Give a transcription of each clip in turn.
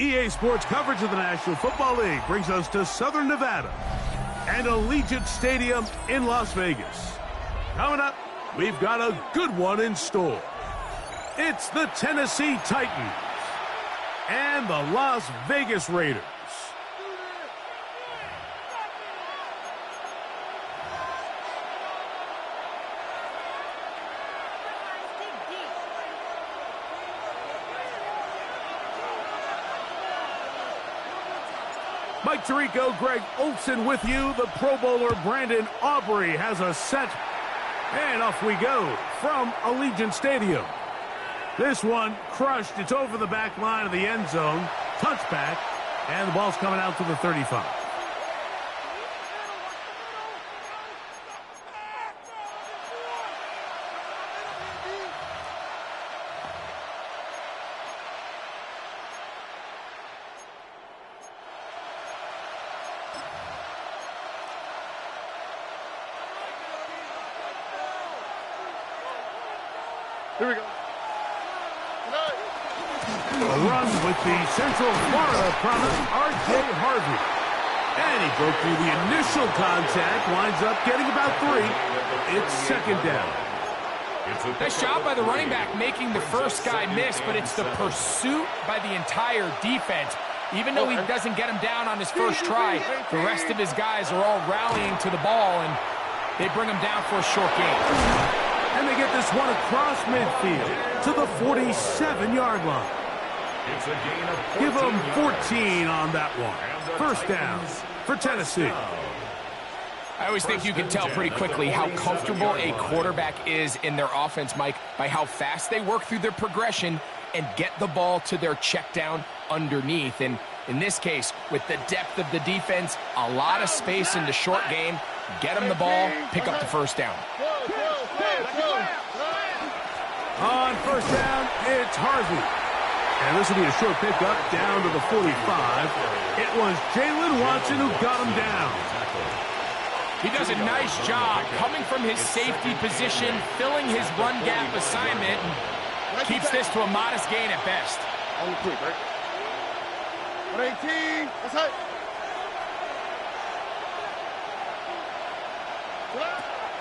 EA Sports coverage of the National Football League brings us to Southern Nevada and Allegiant Stadium in Las Vegas. Coming up, we've got a good one in store. It's the Tennessee Titans and the Las Vegas Raiders. Mike Tirico, Greg Olson with you. The Pro Bowler Brandon Aubrey has a set. And off we go from Allegiant Stadium. This one crushed. It's over the back line of the end zone. Touchback. And the ball's coming out to the 35. Here we go. A run with the Central Florida product, R.J. Harvey. And he broke through the initial contact, winds up getting about 3. It's second down. Nice job by the running back making the first guy miss, but it's the pursuit by the entire defense. Even though he doesn't get him down on his first try, the rest of his guys are all rallying to the ball, and they bring him down for a short gain. And they get this one across midfield to the 47-yard line. It's a gain of 14. Give them 14 on that one. First down for Tennessee. I always think you can tell pretty quickly how comfortable a quarterback is in their offense, Mike, by how fast they work through their progression and get the ball to their check down underneath. And in this case, with the depth of the defense, a lot of space in the short game, get them the ball, pick up the first down. On first down, it's Harvey. And this will be a short pickup down to the 45. It was Jalen Watson who got him down. He does a nice job coming from his safety position, filling his run gap assignment, and keeps this to a modest gain at best. On the quick, right? 118. That's it.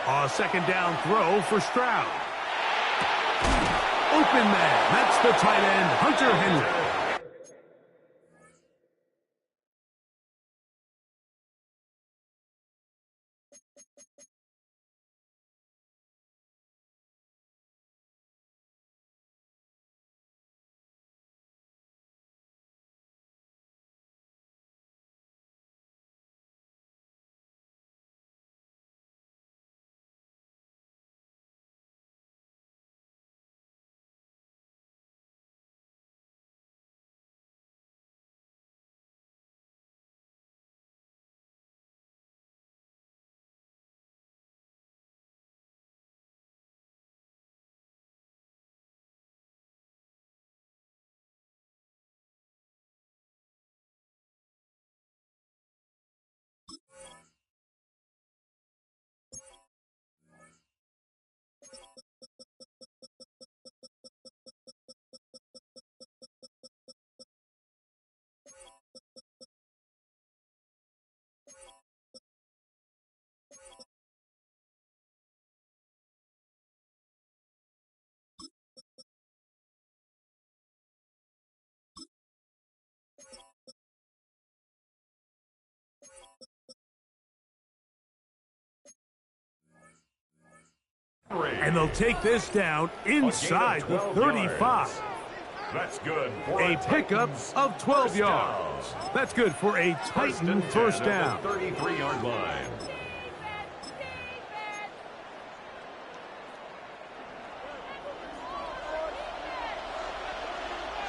A second down throw for Stroud. Open man. That's the tight end, Hunter Henry. And they'll take this down inside the 35. That's good for A pickup of 12 yards. That's good for a Titan first down. 33-yard line.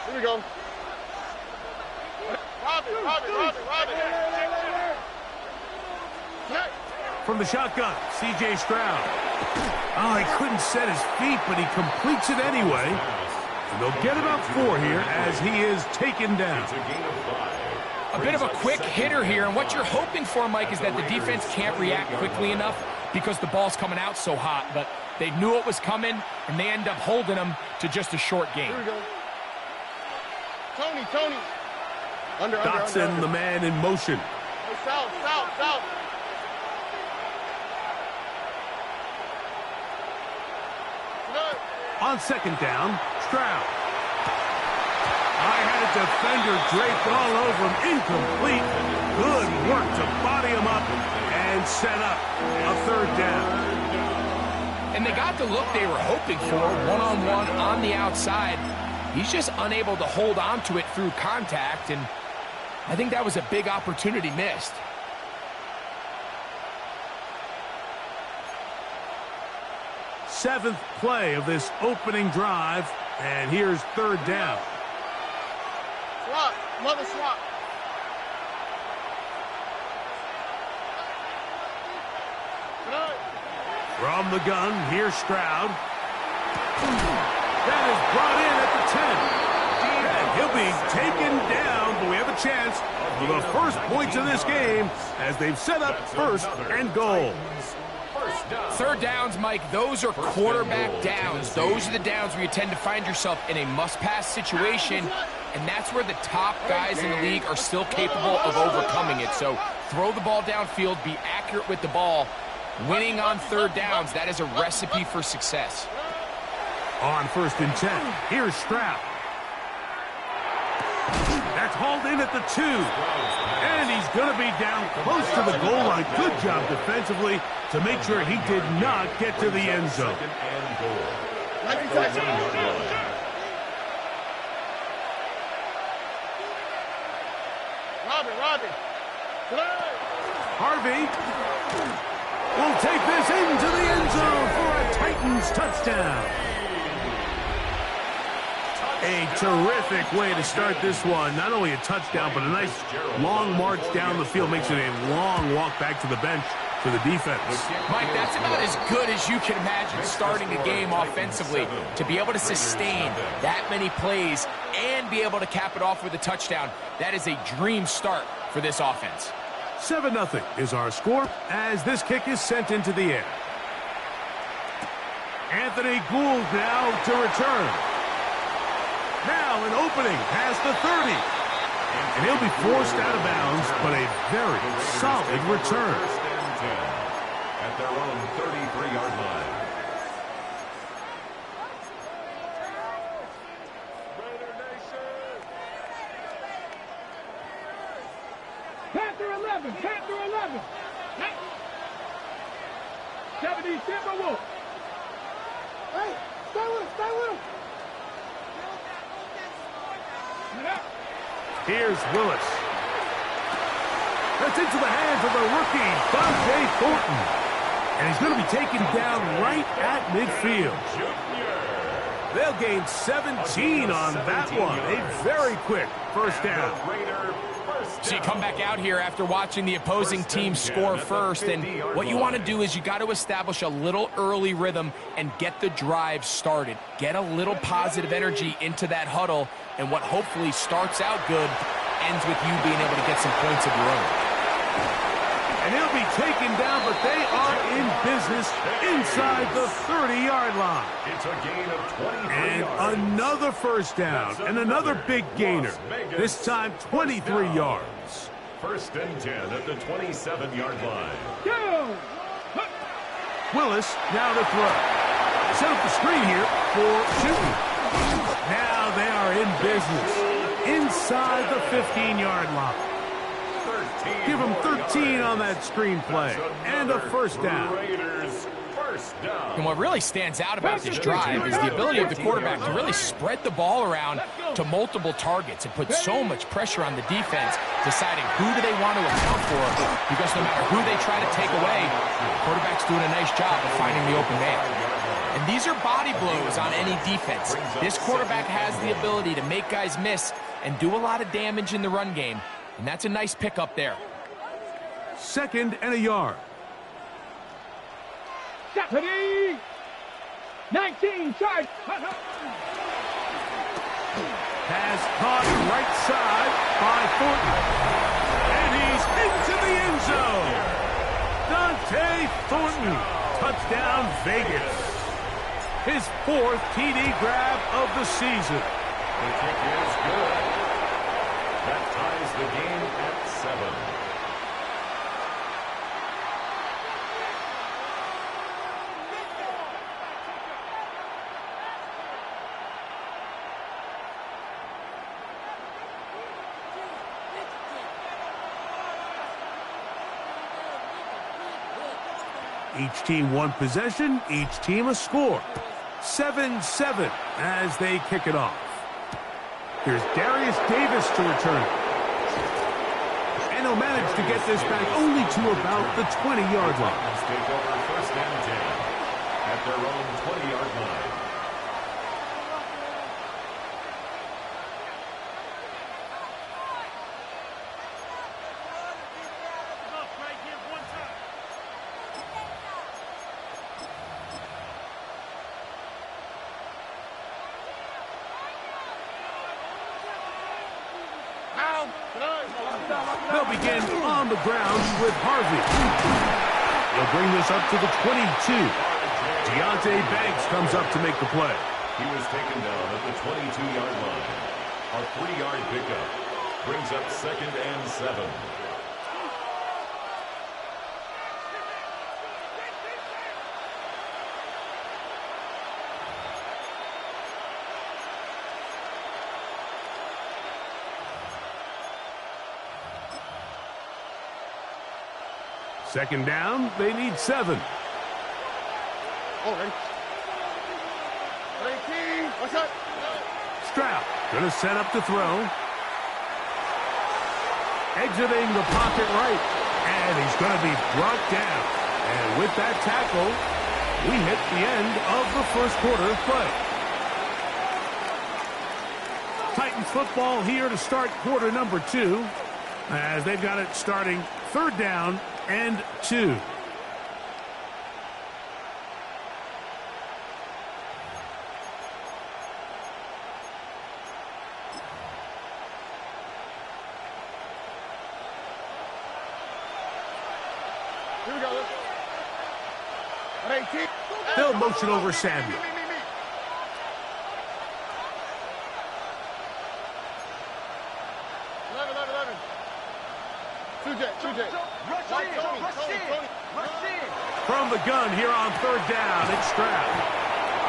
Here we go. Robbie. From the shotgun, C.J. Stroud. Oh, he couldn't set his feet, but he completes it anyway. And they'll get about 4 here as he is taken down. A bit of a quick hitter here, and what you're hoping for, Mike, is that the defense can't react quickly enough because the ball's coming out so hot. But they knew it was coming, and they end up holding them to just a short game. Here we go. Tony. Under. Dotson, the man in motion. Hey, south. On second down, Stroud. I had a defender draped all over him. Incomplete. Good work to body him up and set up a third down. And they got the look they were hoping for, one-on-one on the outside. He's just unable to hold on to it through contact, and I think that was a big opportunity missed. Seventh play of this opening drive, and here's third down. Swap. Mother swap. From the gun, here's Stroud. That is brought in at the 10. And he'll be taken down, but we have a chance for the first points of this game as they've set up first and goal. Third downs, Mike, those are quarterback downs. Those are the downs where you tend to find yourself in a must-pass situation, and that's where the top guys in the league are still capable of overcoming it. So throw the ball downfield, be accurate with the ball. Winning on third downs, that is a recipe for success. On first and 10, here's Stroud. That's hauled in at the 2. And he's going to be down close to the goal line. Good job defensively to make sure he did not get to the end zone. Robbie. Harvey will take this into the end zone for a Titans touchdown. A terrific way to start this one. Not only a touchdown, but a nice long march down the field. Makes it a long walk back to the bench for the defense. Mike, that's about as good as you can imagine starting a game offensively. To be able to sustain that many plays and be able to cap it off with a touchdown, that is a dream start for this offense. 7-0 is our score as this kick is sent into the air. Anthony Gould now to return. Now an opening past the 30. And he'll be forced out of bounds, but a very solid return. At their own 33-yard line. Panther 11. 70 Timberwolves. Hey, stay with him. Here's Willis. That's into the hands of the rookie, Dante Thornton. And he's going to be taken down right at midfield. They'll gain 17 on that one. A very quick first down. So you come back out here after watching the opposing team score first, and what you want to do is you got to establish a little early rhythm and get the drive started. Get a little positive energy into that huddle, and what hopefully starts out good ends with you being able to get some points of your own. And he'll be taken down, but they are in business inside the 30-yard line. It's a gain of 23 And yards. another first down, and another big gainer. This time 23 yards. First and 10 at the 27-yard line. Go! Willis now to throw. Set up the screen here for shooting. Now they are in business inside the 15-yard line. Give him 13 on that screen play and a first down. Raiders First down. And what really stands out about this drive is the ability of the quarterback to really spread the ball around to multiple targets and put so much pressure on the defense, deciding who do they want to account for, because no matter who they try to take away, the quarterback's doing a nice job of finding the open man. And these are body blows on any defense. This quarterback has the ability to make guys miss and do a lot of damage in the run game, and that's a nice pickup there. 2nd and a yard. 19, charge. Pass caught right side by Thornton. And he's into the end zone. Dante Thornton. Touchdown, Vegas. His 4th TD grab of the season. The kick is good. That ties the game at 7. Each team one possession, each team a score. 7-7 as they kick it off. Here's Darius Davis to return it. And he'll manage to get this back only to about the 20-yard line. Let's take over 1st and 10 at their own 20-yard line. They'll begin on the ground with Harvey. He'll bring this up to the 22. Deontay Banks comes up to make the play. He was taken down at the 22-yard line. A 3-yard pickup brings up 2nd and 7. Second down, they need 7. Ready. What's up? Stroud going to set up to throw. Exiting the pocket right. And he's going to be brought down. And with that tackle, we hit the end of the 1st quarter of play. Titans football here to start quarter number 2. As they've got it starting 3rd down and 2. Here we go. At 18. They'll motion over Samuel. From the gun here on 3rd down, it's Stroud.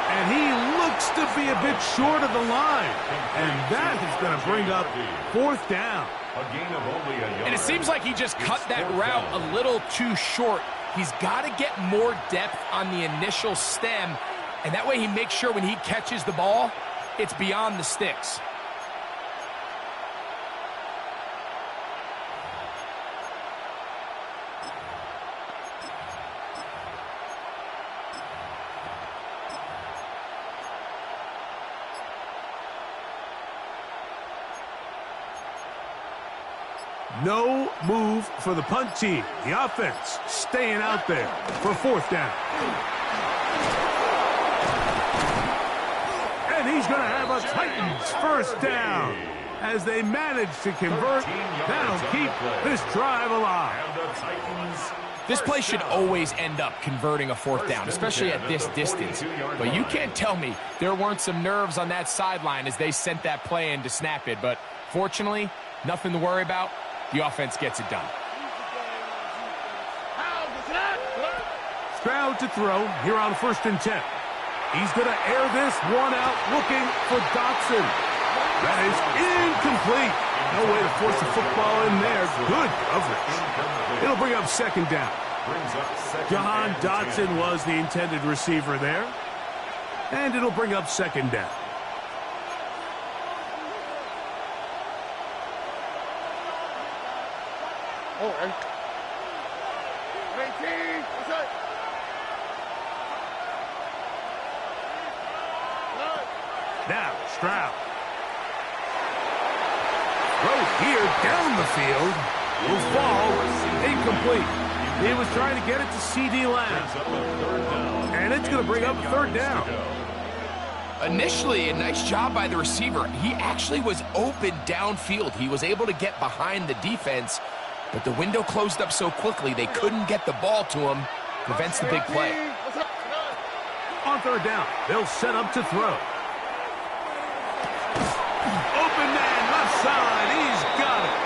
And he looks to be a bit short of the line. And that is going to bring up 4th down. A gain of only a yard. And it seems like he just cut that route a little too short. He's got to get more depth on the initial stem, and that way he makes sure when he catches the ball, it's beyond the sticks. No move for the punt team. The offense staying out there for 4th down. And he's going to have a Titans 1st down. As they manage to convert, that'll keep this drive alive. This play should always end up converting a 4th down, especially at this distance. But you can't tell me there weren't some nerves on that sideline as they sent that play in to snap it. But fortunately, nothing to worry about. The offense gets it done. Stroud to throw here on 1st and 10. He's going to air this one out looking for Dotson. That is incomplete. No way to force the football in there. Good coverage. It'll bring up 2nd down. Brings up second Jahan and Dotson 10. was the intended receiver there. And it'll bring up second down. Oh, hey. 18. What's up? Now, Stroud. Throw here down the field. Will fall. Incomplete. He was trying to get it to C.D. Lamb. Brings up a third down. And it's going to bring up a third down. Initially, a nice job by the receiver. He actually was open downfield. He was able to get behind the defense, but the window closed up so quickly they couldn't get the ball to him. Prevents the big play. On third down, they'll set up to throw. Open man, left side. He's got it.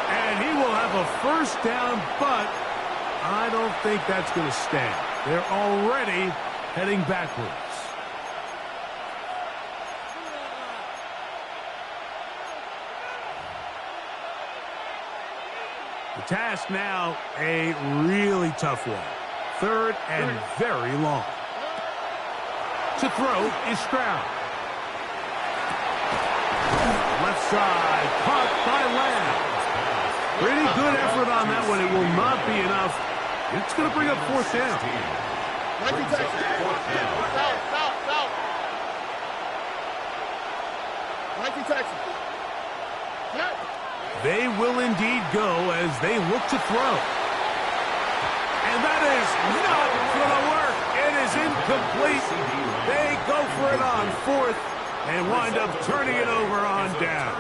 And he will have a first down, but I don't think that's going to stand. They're already heading backwards. The task now, a really tough one. Third and very long. To throw is Stroud. Left side, caught by Lamb. Pretty good effort on that one. It will not be enough. It's going to bring up fourth down. Brings up fourth down. Foul. 19 Texas. They will indeed go as they look to throw. And that is not going to work. It is incomplete. They go for it on fourth and wind up turning it over on down.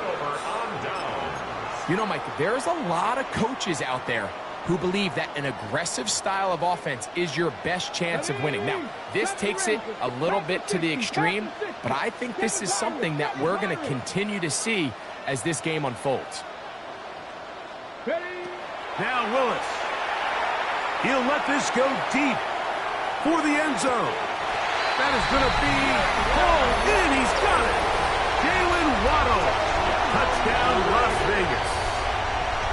You know, Mike, there's a lot of coaches out there who believe that an aggressive style of offense is your best chance of winning. Now, this takes it a little bit to the extreme, but I think this is something that we're going to continue to see as this game unfolds. Now Willis. He'll let this go deep for the end zone. That is going to be hauled in. He's got it. Jalen Waddle. Touchdown, Las Vegas.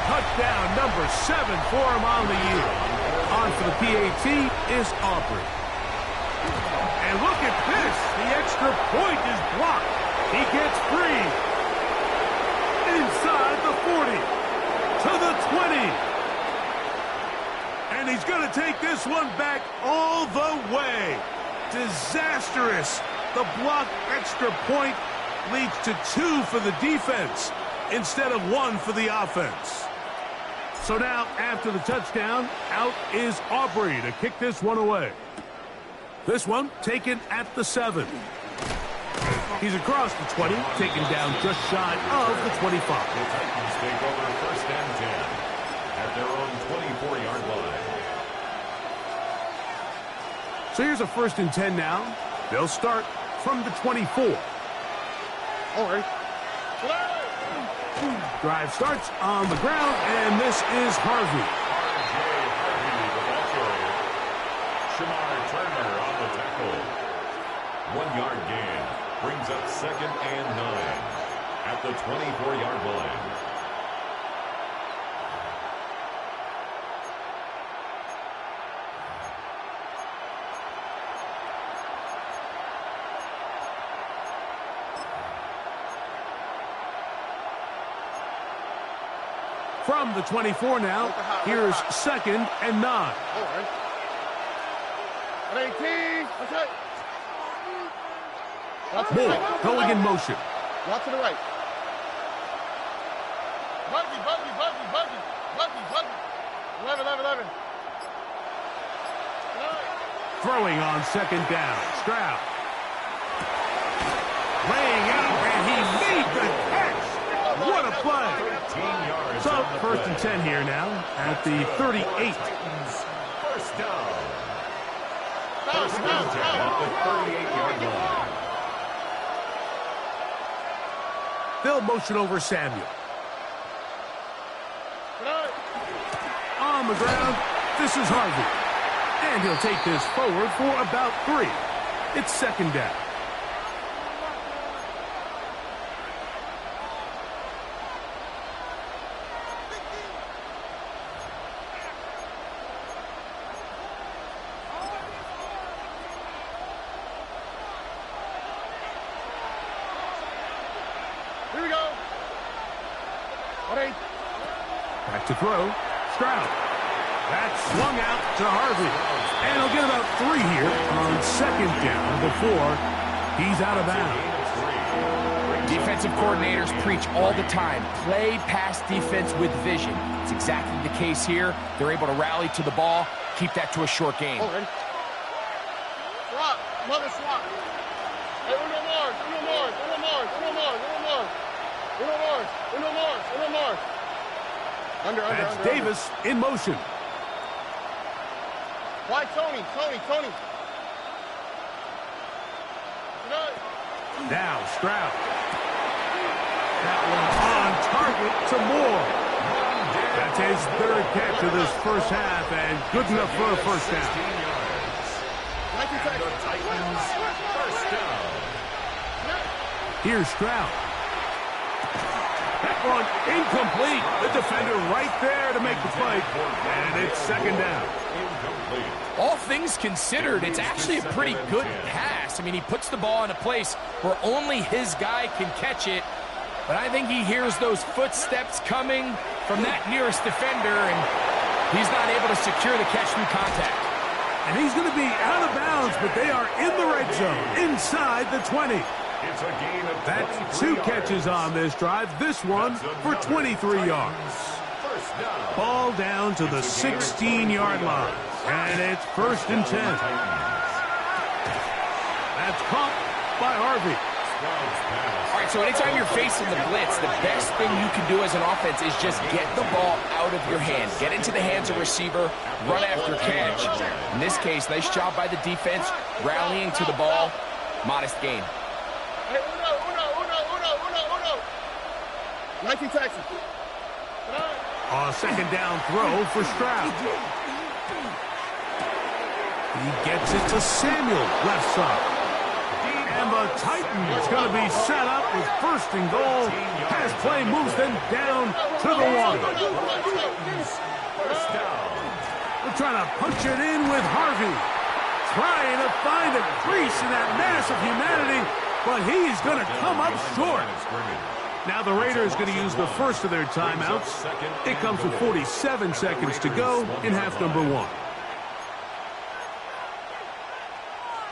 Touchdown number 7 for him on the year. On for the PAT is Aubrey. And look at this. The extra point is blocked. He gets free. Inside the 40. To the 20. And he's going to take this one back all the way. Disastrous. The blocked extra point leads to 2 for the defense instead of 1 for the offense. So now, after the touchdown, out is Aubrey to kick this one away. This one taken at the 7. He's across the 20, taken down just shy of the 25. The Titans take over first and 10 at their own 24-yard line. So here's a first and 10 now. They'll start from the 24. All right. Drive starts on the ground, and this is Harvey. R.J. Harvey, the ball carrier. Shamar Turner on the tackle. 1-yard gain. Brings up second and 9 at the 24-yard line. From the 24 now, here's second and 9. All right. 18. What's up? Moore going in motion. Walk to the right. Buggy. 11. Throwing on second down. Stroud. Laying out, and he made the catch. What a play. 13 yards. So, first and 10 here now at the 38. First down. First and 10 at the 38-yard line. They'll motion over Samuel. On the ground, this is Harvey. And he'll take this forward for about 3. It's second down. Back to throw. Stroud. That's swung out to Harvey. And he'll get about 3 here on second down before he's out of bounds. Defensive coordinators preach all the time, play pass defense with vision. It's exactly the case here. They're able to rally to the ball, keep that to a short game. Oh, ready? Swap. Mother swap. Hey, Uno Mars. Under. That's Davis in motion. Why Tony? Now Stroud. That one on target to Moore. That's his 3rd catch of this first half and good enough for a first down. And the Titans first down. Here's Stroud. That one incomplete. The defender right there to make the play. And it's second down. Incomplete. All things considered, it's actually a pretty good pass. I mean, he puts the ball in a place where only his guy can catch it. But I think he hears those footsteps coming from that nearest defender, and he's not able to secure the catch through contact. And he's going to be out of bounds, but they are in the red zone, inside the 20. It's a gain of That's 23 2 catches on this drive. This one for 23 yards. First down. Ball down to the 16-yard line. And it's 1st and 10. That's caught by Harvey. All right, so anytime you're facing the blitz, the best thing you can do as an offense is just get the ball out of your hand. Get into the hands of receiver, run after catch. In this case, nice job by the defense, rallying to the ball. Modest gain. Hey, Uno. 19 Texas. A second down throw for Stroud. He gets it to Samuel, left side. And the Titans going to be set up with 1st and goal. Pass play moves them down to the 1. First down. They're trying to punch it in with Harvey. Trying to find a crease in that mass of humanity, but he's going to come up short. Now the Raiders going to use the first of their timeouts. It comes with 47 seconds to go in half number 1.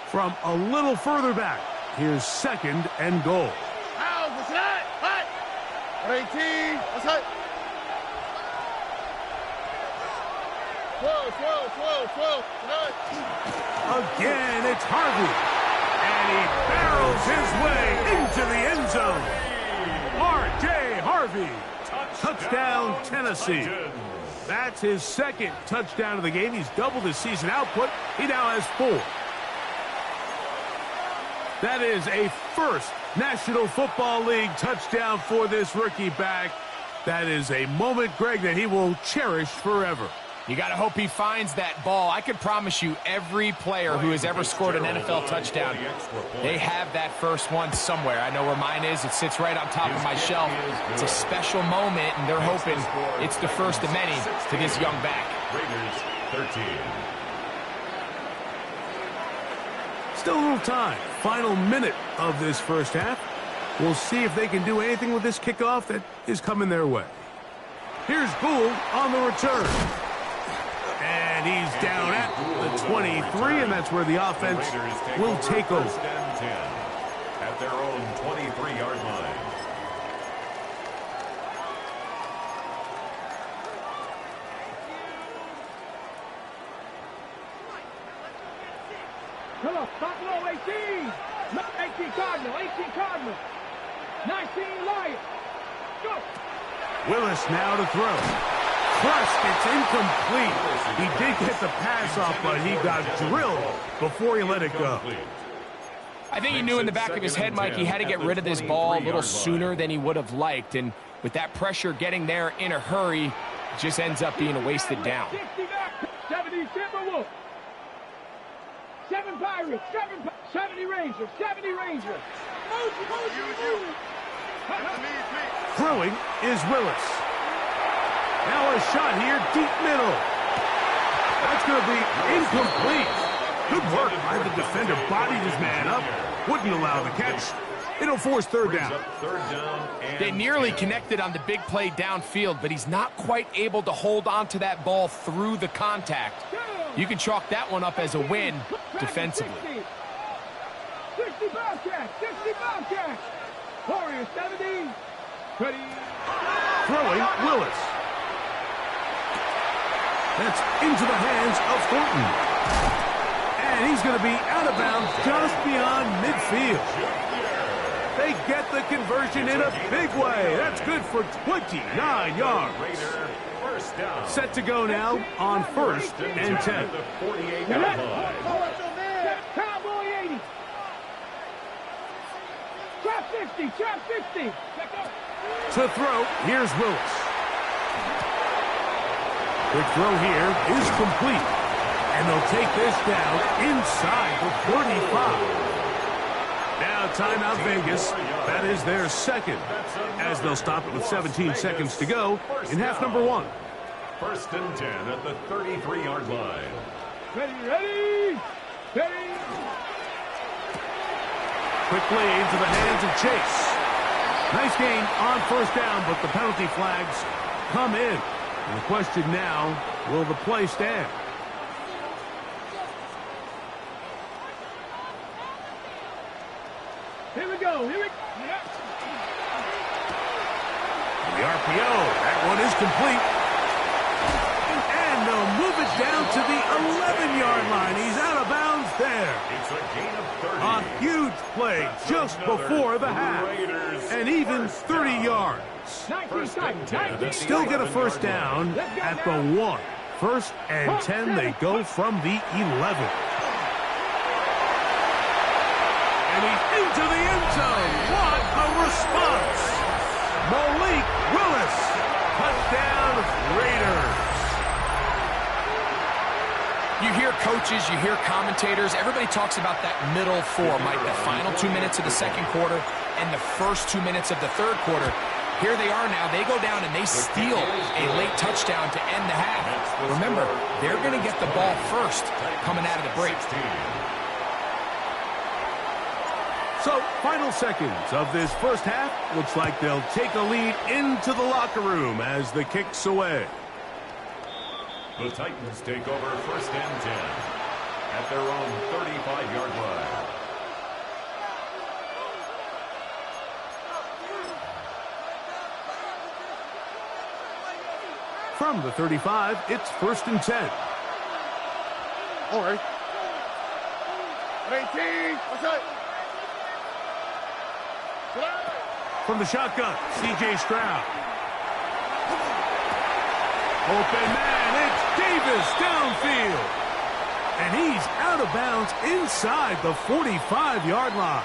From a little further back, here's 2nd and goal. What's that? What? 18. What's that? 12. Again, it's Harvey. And he barrels his way into the end zone. R.J. Harvey. Touchdown, Tennessee. That's his 2nd touchdown of the game. He's doubled his season output. He now has 4. That is a first National Football League touchdown for this rookie back. That is a moment, Greg, that he will cherish forever. You got to hope he finds that ball. I can promise you every player who has ever scored an NFL touchdown, they have that first one somewhere. I know where mine is. It sits right on top of my shelf. It's a special moment, and they're hoping it's the first of many to this young back. Raiders 13. Still a little time. Final minute of this first half. We'll see if they can do anything with this kickoff that is coming their way. Here's Gould on the return. And he's down at the 23, and that's where the offense will take over. First and 10 at their own 23-yard line. Come on, back low, 18. 18 Cardinal, 19 Lion. Go. Willis now to throw. Crushed, it's incomplete. He did get the pass off, but he got drilled before he let it go. I think he knew in the back of his head, Mike, he had to get rid of this ball a little sooner than he would have liked. And with that pressure getting there in a hurry, it just ends up being a wasted down. 70 Timberwolves. 7 Pirates. 70 Rangers. 70 Rangers. Throwing is Willis. Now a shot here, deep middle. That's going to be incomplete. Good work by the defender. Bodied his man up. Wouldn't allow the catch. It'll force third down. Third down and They nearly 10. connected on the big play downfield, but he's not quite able to hold on to that ball through the contact. You can chalk that one up as a win defensively. 60 Bobcats, 60 Bobcats. Warriors 70. Ready. Throwing, Willis. That's into the hands of Thornton. And he's going to be out of bounds just beyond midfield. They get the conversion in a big way. That's good for 29 yards. First down. Set to go now on 1st and 10. At the 48-yard line. Cowboy 80. Trap 60, trap 60. To throw, here's Willis. Quick throw here is complete. And they'll take this down inside the 35. Now timeout Vegas. That is their second, as they'll stop it with 17 seconds to go in half number 1. 1st and 10 at the 33-yard line. Ready, ready, ready. Quickly into the hands of Chase. Nice gain on 1st down, but the penalty flags come in. And the question now, will the play stand? Here we go, here we go. The RPO, that one is complete. And they'll move it down to the 11-yard line. He's out of bounds there. It's a gain of 30. A huge play just before the half. And even 30 yards. 19 seconds. Still get a 1st down at the 1. 1st and 10, they go from the 11. And he's into the end zone. What a response. Malik Willis. Touchdown Raiders. You hear coaches, you hear commentators, everybody talks about that middle 4, Mike, the final 2 minutes of the 2nd quarter and the first 2 minutes of the 3rd quarter. Here they are now. They go down and they steal a late touchdown to end the half. Remember, they're going to get the ball first coming out of the break. So, final seconds of this 1st half. Looks like they'll take a lead into the locker room as the kick's away. The Titans take over 1st and 10 at their own 35-yard line. From the 35, it's 1st and 10. All right. 18. What's that? From the shotgun, C.J. Stroud. Open man, it's Davis downfield. And he's out of bounds inside the 45-yard line.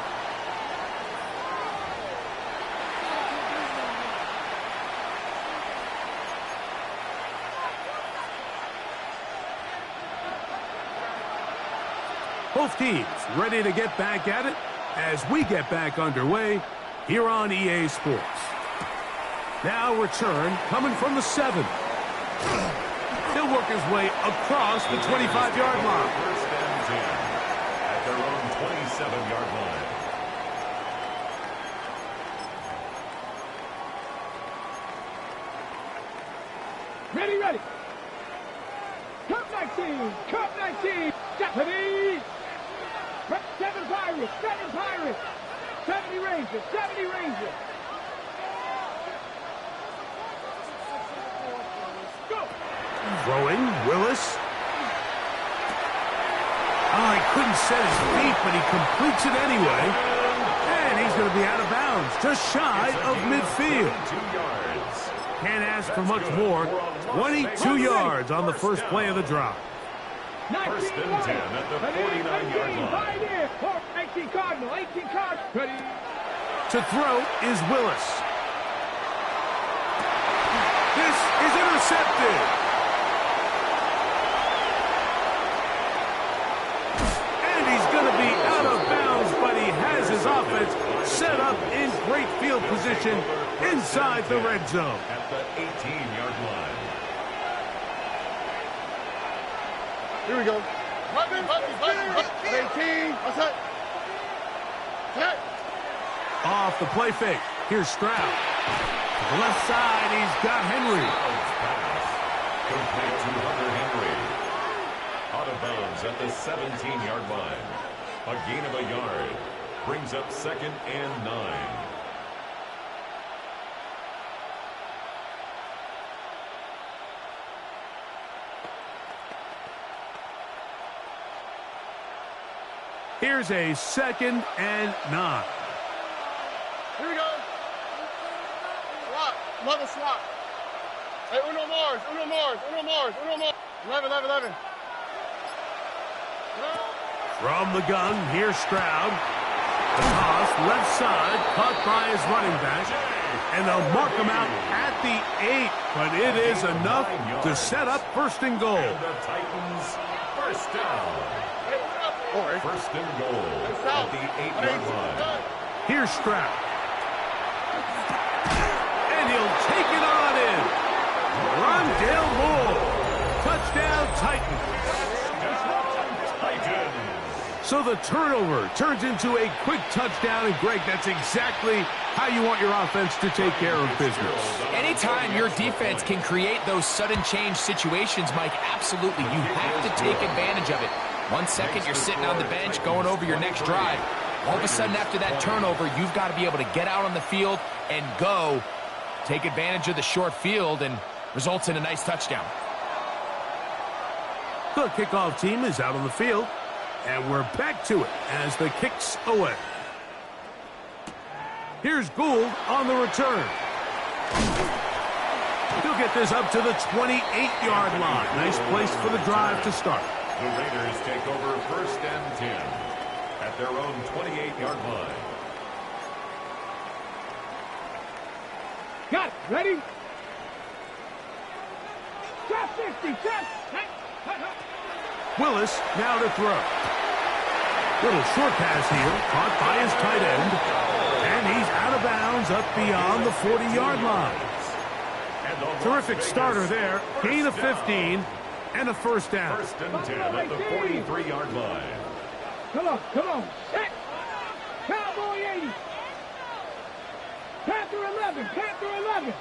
Both teams ready to get back at it as we get back underway here on EA Sports. Now return coming from the 7. He'll work his way across the 25-yard line. 1st and 10 at their own 27-yard line. Ready, ready. Cup 19, Cup 19. Ready. 7 Pirates, 7 Pirates. 70 Rangers, 70 Rangers. Go. Throwing, Willis. Oh, he couldn't set his feet, but he completes it anyway. And he's going to be out of bounds, just shy of midfield. 2 yards. Can't ask for much more. 22 yards on the first play of the drive. 1st and 10 at the 49-yard line. 18 Cardinal, 18 Cardinal. Ready. To throw is Willis. This is intercepted. And he's going to be out of bounds, but he has his offense set up in great field position inside the red zone. At the 18-yard line. Here we go. 18. What's that? Off the play fake. Here's Stroud. To the left side, he's got Henry. Complete to Hunter Henry. Out of bounds at the 17-yard line. A gain of a yard. Brings up 2nd and 9. Here's a 2nd and 9. Here we go. Swap. Love a swap. Hey, uno more. 11. From the gun, here's Stroud. The toss, left side, caught by his running back. And they'll mark him out at the 8. But it is enough to set up 1st and goal. And the Titans first down. First and goal at the 8-yard line. Here's Stroud. And he'll take it on in. Rondale Moore. Touchdown, Titans. So the turnover turns into a quick touchdown. And, Greg, that's exactly how you want your offense to take care of business. Anytime your defense can create those sudden change situations, Mike, absolutely, you have to take advantage of it. 1 second, you're sitting on the bench, going over your next drive. All of a sudden, after that turnover, you've got to be able to get out on the field and go. Take advantage of the short field, and results in a nice touchdown. The kickoff team is out on the field, and we're back to it as the kick's away. Here's Gould on the return. He'll get this up to the 28-yard line. Nice place for the drive to start. The Raiders take over 1st and 10 at their own 28-yard line. Got it. Ready? Top 50. Willis now to throw. Little short pass here, caught by his tight end. And he's out of bounds up beyond the 40-yard line. Terrific starter there. Gain of 15 and a 1st down. 1st and 10 at the 43-yard line. Come on. Set. Cowboy 80. Panther 11.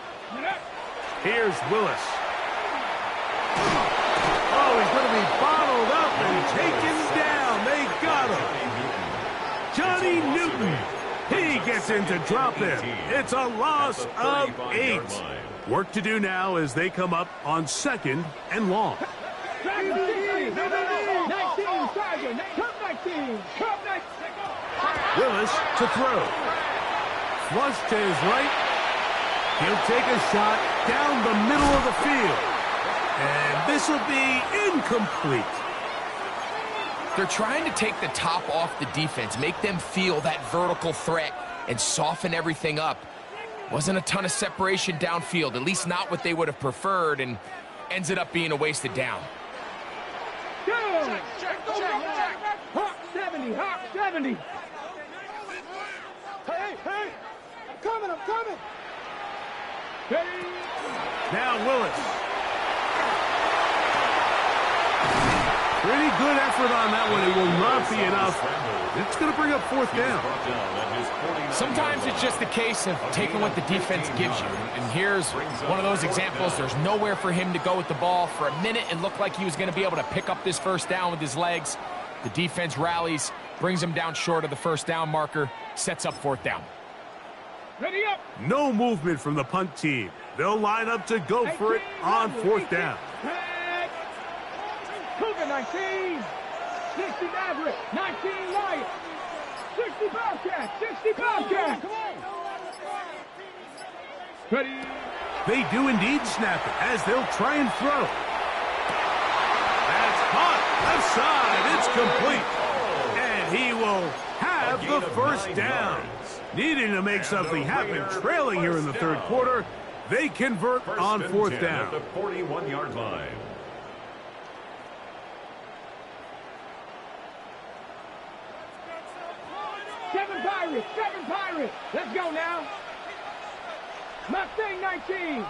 Here's Willis. Oh, he's going to be bottled up and taken down. They got him. Johnny Newton. He gets into drop in. It's a loss of 8. Work to do now as they come up on 2nd and long. 19. Willis to throw. Flush to his right. He'll take a shot down the middle of the field. And this will be incomplete. They're trying to take the top off the defense, make them feel that vertical threat, and soften everything up. Wasn't a ton of separation downfield, at least not what they would have preferred, and ends it up being a wasted down. Check. Hawk 70. Hey. I'm coming. Ready? Now Willis. Pretty good effort on that one. It will not be enough. It's going to bring up 4th down. Sometimes it's just a case of taking what the defense gives you. And here's one of those examples. There's nowhere for him to go with the ball. For a minute, it looked like he was going to be able to pick up this 1st down with his legs. The defense rallies, brings him down short of the 1st down marker, sets up 4th down. Ready up. No movement from the punt team. They'll line up to go for it on 4th down. Cougar 19. 60 Maverick. 19 Lion. 60 Bobcat. Come on. Ready. They do indeed snap it as they'll try and throw. That's caught. Left side. It's complete. And he will have the 1st down. Needing to make something happen, trailing here in the 3rd quarter. They convert on 4th down. At the 41-yard line. Seven Pirates. Let's go now. Mustang 19.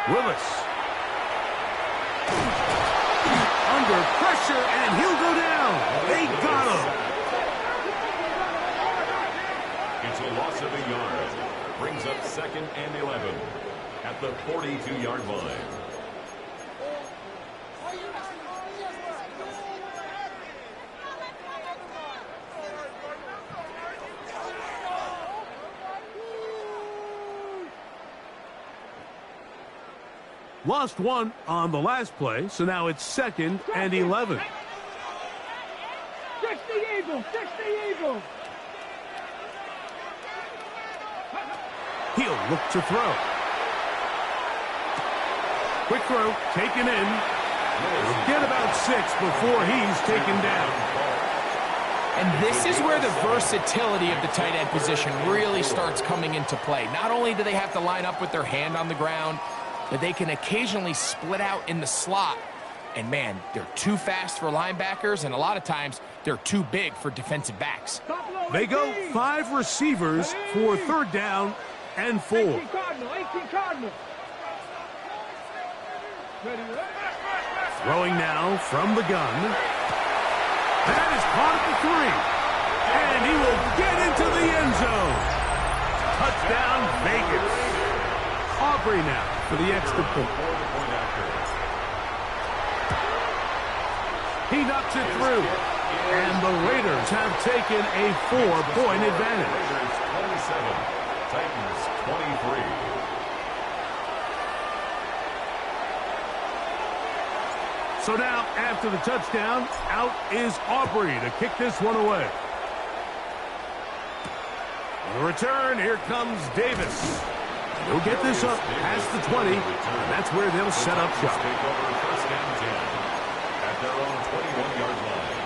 Willis. Under pressure, and he'll go down. They got him. yards. Brings up 2nd and 11 at the 42-yard line. Lost one on the last play, so now it's 2nd and 11. 60 Eagles, 60 Eagles. He'll look to throw. Quick throw, taken in. He'll get about 6 before he's taken down. And this is where the versatility of the tight end position really starts coming into play. Not only do they have to line up with their hand on the ground, but they can occasionally split out in the slot. And man, they're too fast for linebackers, and a lot of times they're too big for defensive backs. They go 5 receivers for 3rd down and 4. 18 Cardinal. Throwing now from the gun. That is caught at the 3. And he will get into the end zone. Touchdown, Vegas. Aubrey now for the extra point. He knocks it through. And the Raiders have taken a 4-point advantage. Raiders 27, Titans 23. So now, after the touchdown, out is Aubrey to kick this one away. On the return, here comes Davis. He'll get this up past the 20, and that's where they'll set up shop. Take over 1st and 10 at their own 21-yard line.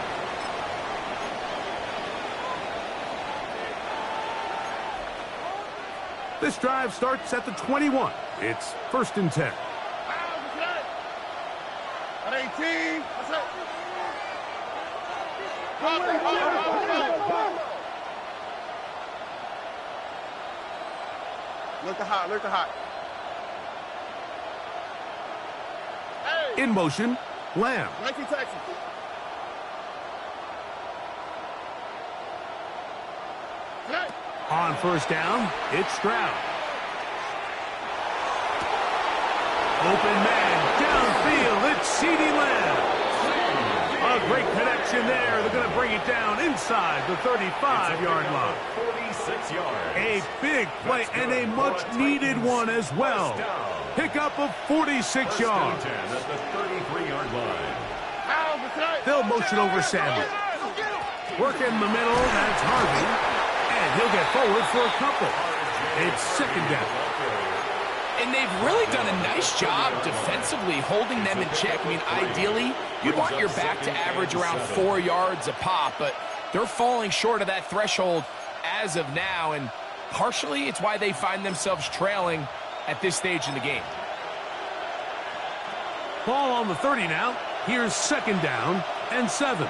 This drive starts at the 21. It's 1st and 10. At 18. That's it. Look at hot. Look at hot. Hey. In motion, Lamb. 19 Texas. Hey. On 1st down, it's Stroud. Open man, downfield, it's CeeDee Lamb. A great connection there. They're going to bring it down inside the 35-yard line. 46 yards. A big play and a much-needed one as well. Pickup of 46 yards. 10 at the 33-yard line. They'll motion over Samuel. Work in the middle, that's Harvey. And he'll get forward for a couple. It's 2nd down. And they've really done a nice job defensively holding them in check. I mean, ideally, you'd want your back to average around 4 yards a pop, but they're falling short of that threshold as of now, and partially it's why they find themselves trailing at this stage in the game. Ball on the 30 now. Here's 2nd down and 7.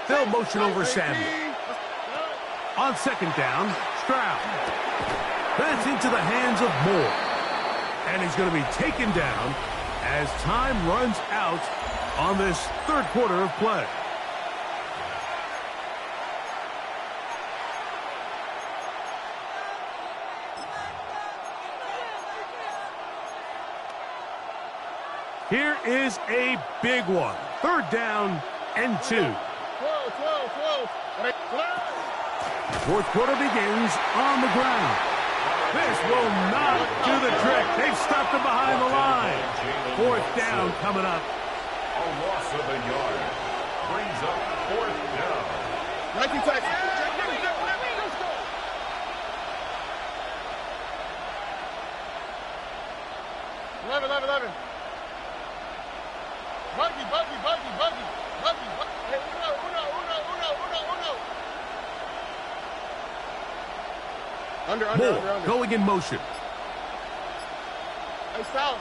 They'll motion over Samuel. On 2nd down, Stroud. That's into the hands of Moore. And he's going to be taken down as time runs out on this 3rd quarter of play. Here is a big one. 3rd down and 2. 12. 4th quarter begins on the ground. This will not do the trick. They've stopped him behind the line. 4th down coming up. A loss of a yard. Brings up 4th down. 19 Texas. 11. Buggy. Hey, uno. Under. Going in motion. Hey, south.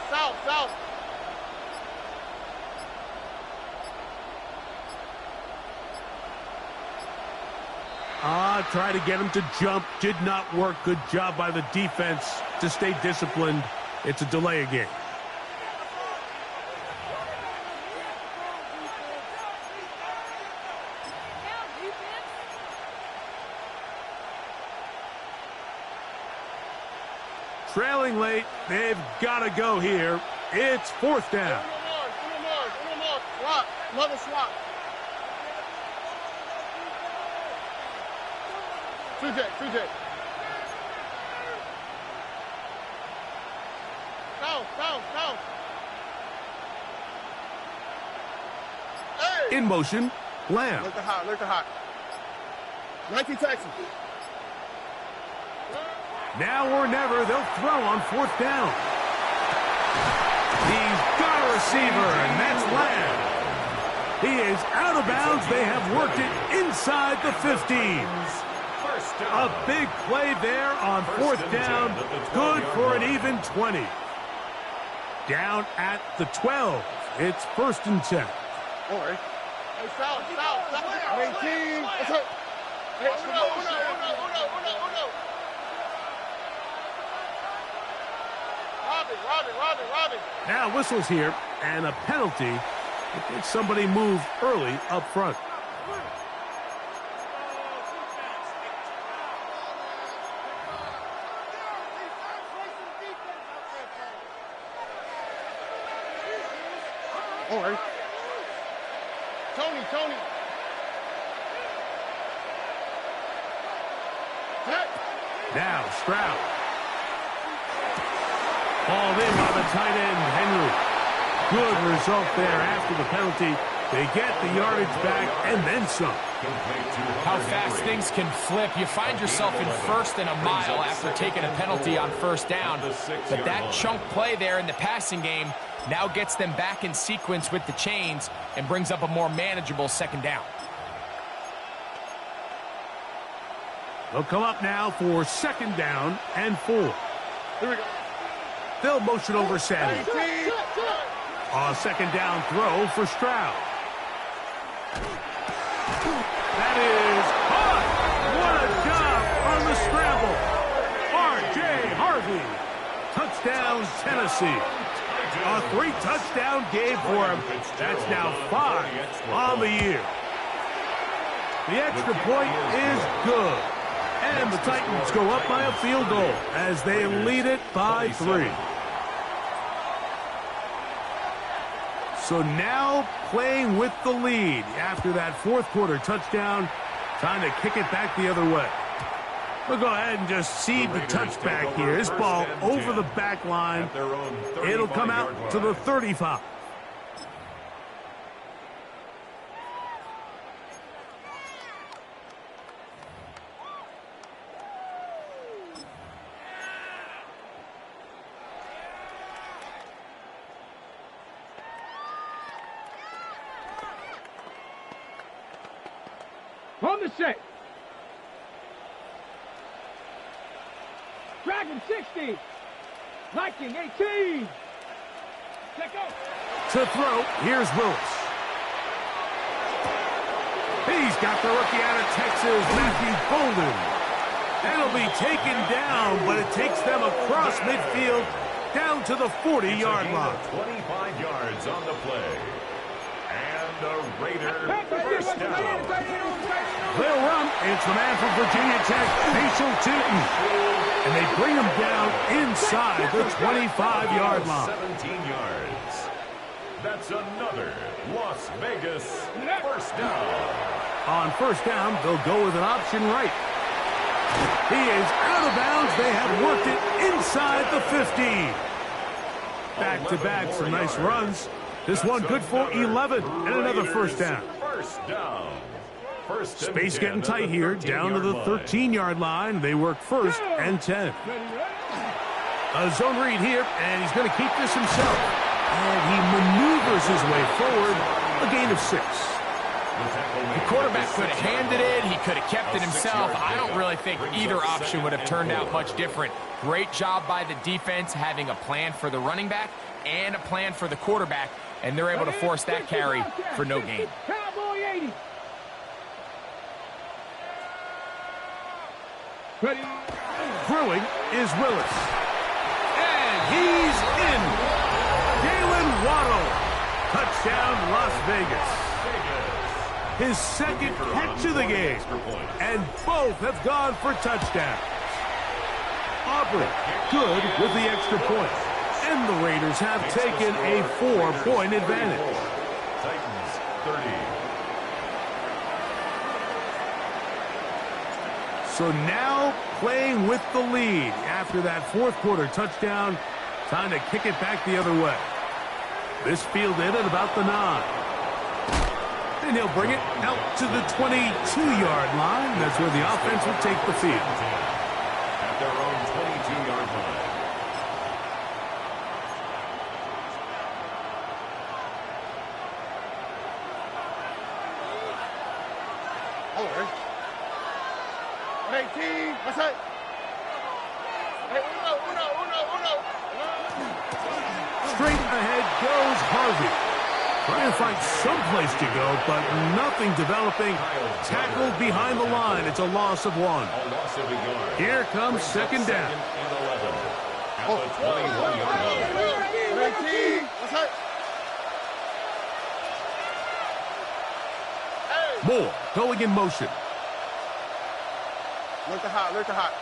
Try to get him to jump. Did not work. Good job by the defense to stay disciplined. It's a delay of game. trailing late. They've got to go here. It's fourth down. Swap. Another swap. 2J. Down. Hey! In motion, Lamb. Look at hot. 19 Texans. Now or never, they'll throw on fourth down. He's got a receiver, and that's Lamb. He is out of bounds. They have worked it inside the 15. A big play there on fourth down. Good for an even 20. Down at the 12. It's 1st and 10. All right. Hey, foul. 18. Hey, Uno. Robbie. Now whistles here, and a penalty if somebody moved early up front. All right. Tony. Now Stroud. Hauled in by the tight end, Henry. Good result there after the penalty. They get the yardage back and then some. How fast things can flip. You find yourself in 1st and a mile after taking a penalty on 1st down. But that chunk play there in the passing game now gets them back in sequence with the chains and brings up a more manageable 2nd down. They'll come up now for 2nd down and 4. Here we go. They'll motion over Sandy. A 2nd down throw for Stroud. That is hot. What a job on the scramble. R.J. Harvey. Touchdown, Tennessee. A 3-touchdown game for him. That's now 5 on the year. The extra point is good. And the Titans go up by a field goal as they lead it by 3. So now playing with the lead after that 4th quarter touchdown, trying to kick it back the other way. We'll go ahead and just cede the touchback here. This ball over the back line. It'll come out to the 35. On the set. Dragon 60. Viking 18. Check out. To throw, here's Willis. He's got the rookie out of Texas, Matthew Golden. That'll be taken down, but it takes them across midfield down to the 40-yard line. 25 yards on the play. And the Raider first down. They'll run. It's the man from Virginia Tech, Facial Tootin. And they bring him down inside the 25-yard line. 17 yards. That's another Las Vegas first down. On first down, they'll go with an option right. He is out of bounds. They have worked it inside the 15. Back-to-back, some nice runs. This one good for 11 and another first down. First down. Space getting tight here, down to the 13-yard line. They work 1st and 10. A zone read here, and he's going to keep this himself. And he maneuvers his way forward, a gain of 6. The quarterback could have handed it. He could have kept it himself. I don't really think either option would have turned out much different. Great job by the defense having a plan for the running back and a plan for the quarterback, and they're able to force that carry for no gain. Cowboy 80. Ready. Throwing is Willis. And he's in. Jalen Waddle. Touchdown, Las Vegas. His 2nd catch of the game. And both have gone for touchdowns. Aubrey, good with the extra point. And the Raiders have taken a 4-point advantage. Titans 30. So now playing with the lead after that fourth quarter touchdown. Time to kick it back the other way. This fielded at about the 9. And he'll bring it out to the 22-yard line. That's where the offense will take the field. At their own 22-yard line. Over. 118. What's that? Hey, uno. Straight ahead goes Harvey. Trying to find some place to go, but nothing developing. Tackled behind the line. It's a loss of 1. A loss of a yard. Here comes second down. Second and 11. At the 21-yard line. 118. What's that? Hey. Moore going in motion. Look the hot.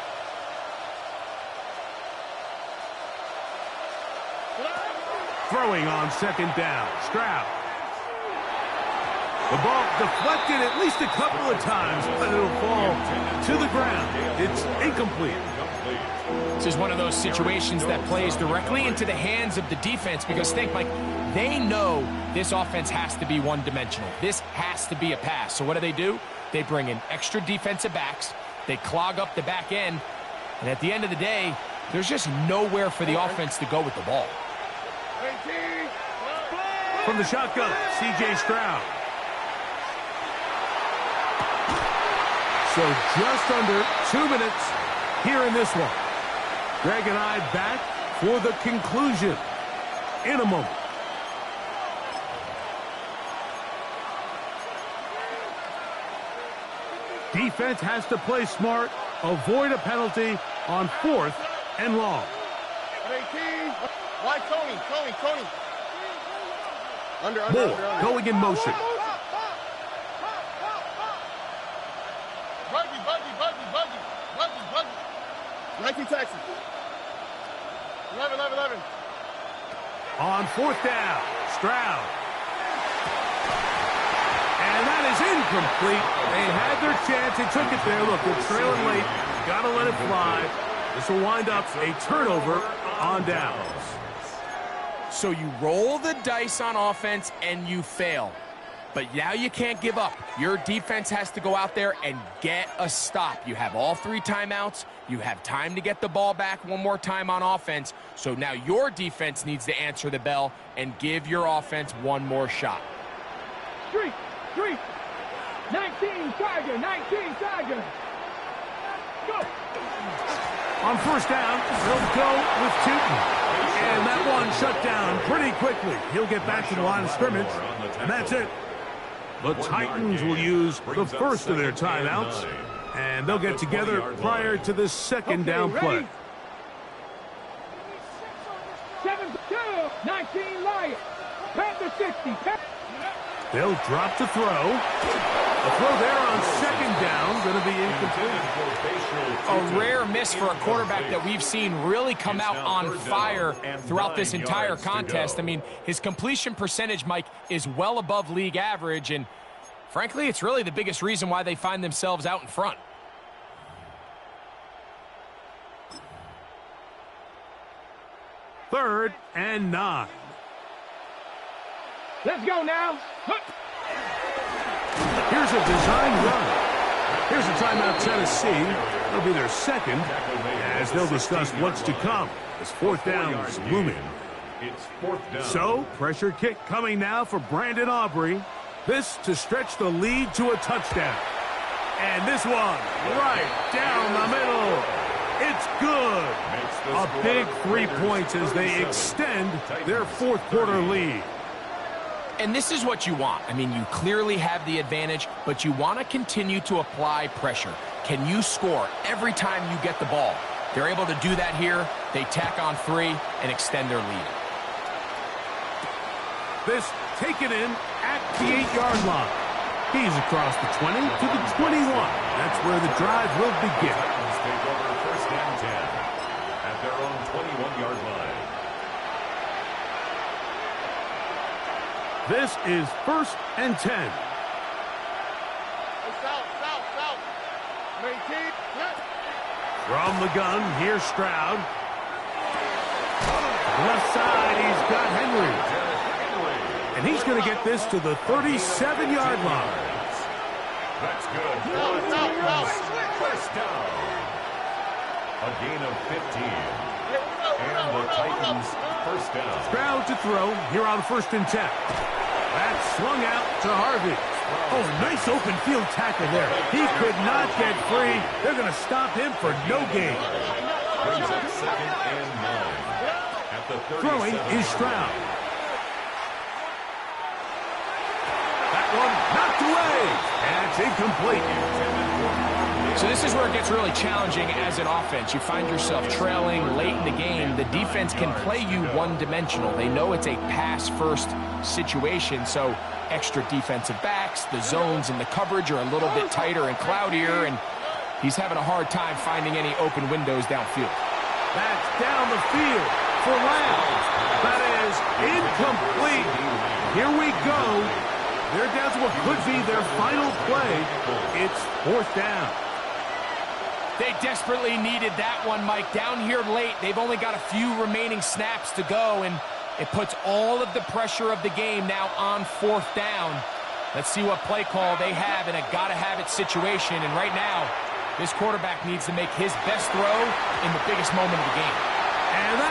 Throwing on second down. Stroud. The ball deflected at least a couple of times, but it'll fall to the ground. It's incomplete. This is one of those situations that plays directly into the hands of the defense because, think, Mike, they know this offense has to be one-dimensional. This has to be a pass. So what do? They bring in extra defensive backs. They clog up the back end. And at the end of the day, there's just nowhere for the offense to go with the ball. From the shotgun, C.J. Stroud. So just under 2 minutes here in this one. Greg and I back for the conclusion in a moment. Defense has to play smart, avoid a penalty on 4th and long. 18. Why Tony? Under. Moore going in motion. Buggy. 19 Texas. 11. On 4th down, Stroud. And that is incomplete. They had their chance. They took it there. Look, they're trailing late. Got to let it fly. This will wind up a turnover on downs. So you roll the dice on offense and you fail. But now you can't give up. Your defense has to go out there and get a stop. You have all 3 timeouts. You have time to get the ball back one more time on offense. So now your defense needs to answer the bell and give your offense one more shot. 3. 19 Tiger. Go. On 1st down, they'll go with Tootin. And that one shut down pretty quickly. He'll get back to the line of scrimmage, and that's it. The Titans will use the first of their timeouts, and they'll get together prior to the second down play. 7-2, 19 Lions. Panther 60. They'll drop to throw. The throw there on second down, going to be incomplete. A rare miss for a quarterback that we've seen really come out on fire throughout this entire contest. I mean, his completion percentage, Mike, is well above league average, and frankly, it's really the biggest reason why they find themselves out in front. Third and 9. Let's go now. Here's a design run. Here's a timeout, Tennessee. It'll be their second, as they'll discuss what's to come as 4th down is looming. It's 4th down. So, pressure kick coming now for Brandon Aubrey. This to stretch the lead to a touchdown. And this one right down the middle. It's good. A big 3 points as they extend their 4th quarter lead. And this is what you want. I mean, you clearly have the advantage, but you want to continue to apply pressure. Can you score every time you get the ball? They're able to do that here. They tack on 3 and extend their lead. This taken in at the 8-yard line. He's across the 20 to the 21. That's where the drive will begin. Take over 1st and 10. at their own 21-yard line. This is 1st and 10. South. Maintain. From the gun, here's Stroud. Left side, he's got Henry. And he's going to get this to the 37-yard line. That's good. First down. A gain of 15. And the Titans first down. Stroud to throw here on 1st and 10. That's swung out to Harvey. Oh, nice open field tackle there. He could not get free. They're going to stop him for no gain. Brings up 2nd and 9. At the 37. Throwing is Stroud. That one knocked away. And it's incomplete. So this is where it gets really challenging as an offense. You find yourself trailing late in the game. The defense can play you one-dimensional. They know it's a pass-first situation, so extra defensive backs, the zones and the coverage are a little bit tighter and cloudier, and he's having a hard time finding any open windows downfield. That's down the field for Lamb. That is incomplete. Here we go. They're down to what could be their final play. It's 4th down. They desperately needed that one, Mike. Down here late, they've only got a few remaining snaps to go, and it puts all of the pressure of the game now on 4th down. Let's see what play call they have in a gotta-have-it situation. And right now, this quarterback needs to make his best throw in the biggest moment of the game. And